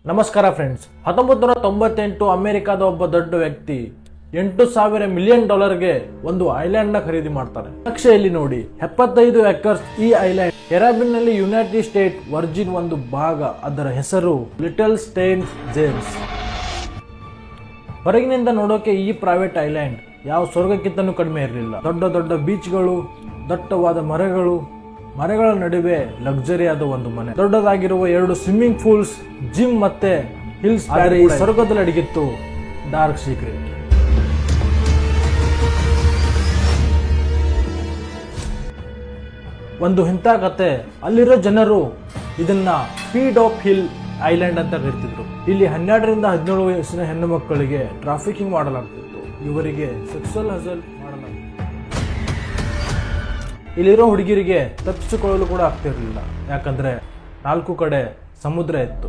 ನಮಸ್ಕಾರ ಫ್ರೆಂಡ್ಸ್. 1998 ಅಮೆರಿಕಾದ ಒಬ್ಬ ದೊಡ್ಡ ವ್ಯಕ್ತಿ $8,000 ಮಿಲಿಯನ್ ಒಂದು ಐಲ್ಯಾಂಡ್ ನ ಖರೀದಿ ಮಾಡ್ತಾರೆ. ನಕ್ಷೆಯಲ್ಲಿ ನೋಡಿ 75 ಎಕರ್ಸ್ ಈ ಐಲ್ಯಾಂಡ್ ಕೆರಾಬಿಯನ್ ನಲ್ಲಿ ಯುನೈಟೆಡ್ ಸ್ಟೇಟ್ ವರ್ಜಿನ್ ಒಂದು ಭಾಗ. ಅದರ ಹೆಸರು ಲಿಟಲ್ ಸೇಂಟ್ ಜೇಮ್ಸ್. ಹೊರಗಿನಿಂದ ನೋಡೋಕೆ ಈ ಪ್ರೈವೇಟ್ ಐಲ್ಯಾಂಡ್ ಯಾವ ಸ್ವರ್ಗಕ್ಕಿಂತನೂ ಕಡಿಮೆ ಇರಲಿಲ್ಲ. ದೊಡ್ಡ ದೊಡ್ಡ ಬೀಚ್ಗಳು, ದಟ್ಟವಾದ ಮರಗಳ ನಡುವೆ ಲಕ್ಸುರಿ ಆದ ಒಂದು ಮನೆ, ದೊಡ್ಡದಾಗಿರುವ 2 ಸ್ವಿಮ್ಮಿಂಗ್ ಪೂಲ್ಸ್, ಜಿಮ್ ಮತ್ತೆ ಹಿಲ್ಸ್. ಆದರೆ ಈ ಸ್ವರ್ಗದಲ್ಲಿ ಅಡಗಿತ್ತು ಡಾರ್ಕ್ ಸೀಕ್ರೆಟ್. ಒಂದು ಇಂಥ ಕತೆ. ಅಲ್ಲಿರೋ ಜನರು ಇದನ್ನ ಸ್ಪೀಡ್ ಆಫ್ ಹಿಲ್ ಐಲ್ಯಾಂಡ್ ಅಂತ ಕರಿತಿದ್ರು. ಇಲ್ಲಿ 12 ರಿಂದ 17 ವಯಸ್ಸಿನ ಹೆಣ್ಣು ಮಕ್ಕಳಿಗೆ ಟ್ರಾಫಿಕಿಂಗ್ ಮಾಡಲಾಗ್ತಿತ್ತು. ಇವರಿಗೆ ಸೆಕ್ಸುವಲ್ ಹಸಲ್ ಮಾಡಲಾಗ್ತಿತ್ತು. ಇಲ್ಲಿರೋ ಹುಡುಗಿರಿಗೆ ತಪ್ಪಿಸಿಕೊಳ್ಳಲು ಕೂಡ ಆಗ್ತಿರ್ಲಿಲ್ಲ, ಯಾಕಂದ್ರೆ 4 ಕಡೆ ಸಮುದ್ರ ಇತ್ತು.